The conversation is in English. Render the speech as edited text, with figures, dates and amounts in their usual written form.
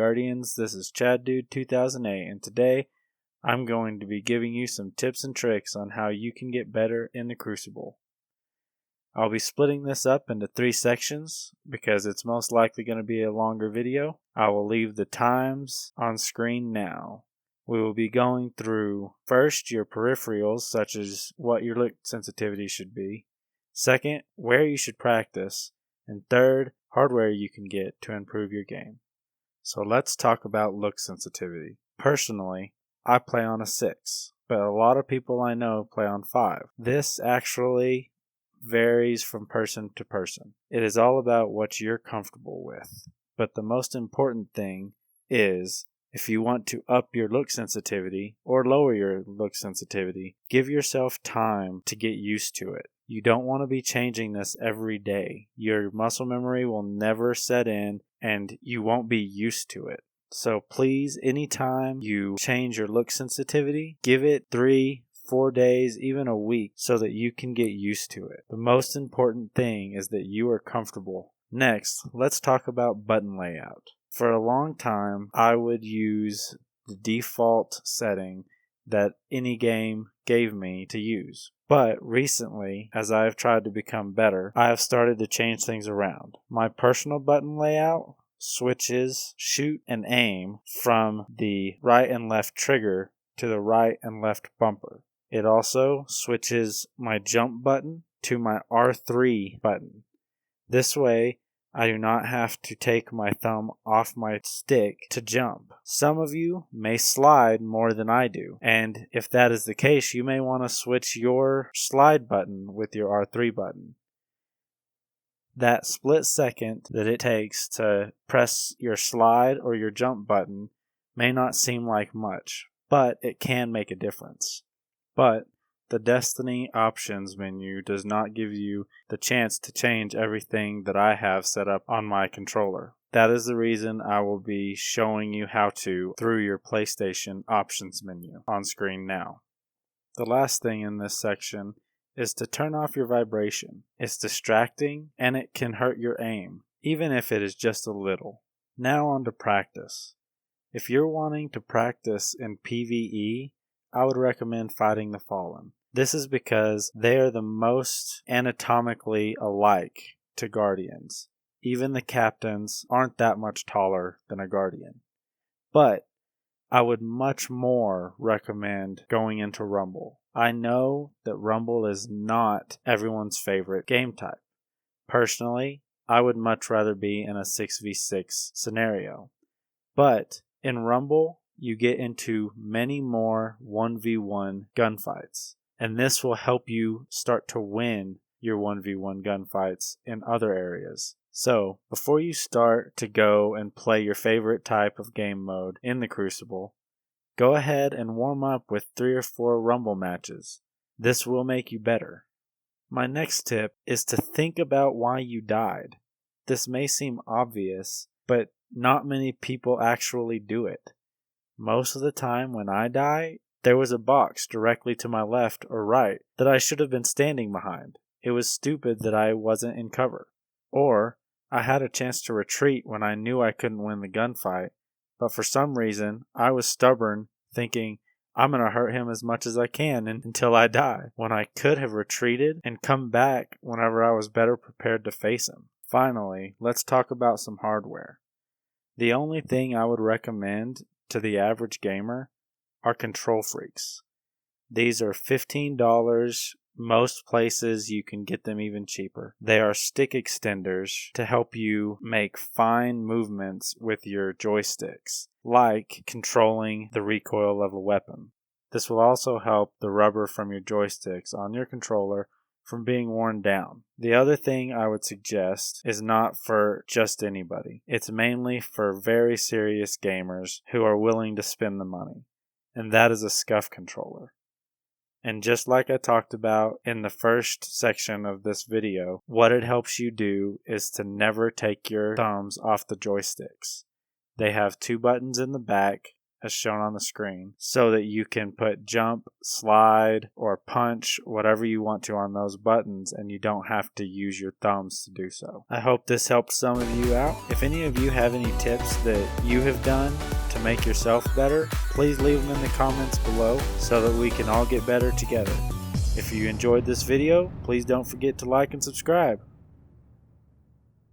Guardians, this is Chad Dude 2008, and today I'm going to be giving you some tips and tricks on how you can get better in the Crucible. I'll be splitting this up into 3 sections because it's most likely going to be a longer video. I will leave the times on screen now. We will be going through first your peripherals, such as what your look sensitivity should be. Second, where you should practice. And third, hardware you can get to improve your game. So let's talk about look sensitivity. Personally, I play on a 6, but a lot of people I know play on 5. This actually varies from person to person. It is all about what you're comfortable with. But the most important thing is, if you want to up your look sensitivity or lower your look sensitivity, give yourself time to get used to it. You don't want to be changing this every day. Your muscle memory will never set in and you won't be used to it. So please, anytime you change your look sensitivity, give it 3-4 days, even a week, so that you can get used to it. The most important thing is that you are comfortable. Next, let's talk about button layout. For a long time, I would use the default setting that any game gave me to use. But recently, as I have tried to become better, I have started to change things around. My personal button layout switches shoot and aim from the right and left trigger to the right and left bumper. It also switches my jump button to my R3 button. This way, I do not have to take my thumb off my stick to jump. Some of you may slide more than I do, and if that is the case, you may want to switch your slide button with your R3 button. That split second that it takes to press your slide or your jump button may not seem like much, but it can make a difference. But the Destiny options menu does not give you the chance to change everything that I have set up on my controller. That is the reason I will be showing you how to through your PlayStation options menu on screen now. The last thing in this section is to turn off your vibration. It's distracting and it can hurt your aim, even if it is just a little. Now on to practice. If you're wanting to practice in PvE, I would recommend Fighting the Fallen. This is because they are the most anatomically alike to Guardians. Even the captains aren't that much taller than a Guardian. But I would much more recommend going into Rumble. I know that Rumble is not everyone's favorite game type. Personally, I would much rather be in a 6v6 scenario. But in Rumble, you get into many more 1v1 gunfights. And this will help you start to win your 1v1 gunfights in other areas. So, before you start to go and play your favorite type of game mode in the Crucible, go ahead and warm up with 3 or 4 Rumble matches. This will make you better. My next tip is to think about why you died. This may seem obvious, but not many people actually do it. Most of the time when I die, there was a box directly to my left or right that I should have been standing behind. It was stupid that I wasn't in cover. Or I had a chance to retreat when I knew I couldn't win the gunfight, but for some reason I was stubborn, thinking I'm going to hurt him as much as I can until I die, when I could have retreated and come back whenever I was better prepared to face him. Finally, let's talk about some hardware. The only thing I would recommend to the average gamer are control freaks. These are $15. Most places you can get them even cheaper. They are stick extenders to help you make fine movements with your joysticks, like controlling the recoil of a weapon. This will also help the rubber from your joysticks on your controller from being worn down. The other thing I would suggest is not for just anybody. It's mainly for very serious gamers who are willing to spend the money, and that is a scuff controller. And just like I talked about in the first section of this video, what it helps you do is to never take your thumbs off the joysticks. They have 2 buttons in the back as shown on the screen so that you can put jump, slide, or punch, whatever you want to on those buttons, and you don't have to use your thumbs to do so. I hope this helps some of you out. If any of you have any tips that you have done to make yourself better, please leave them in the comments below so that we can all get better together. If you enjoyed this video, please don't forget to like and subscribe.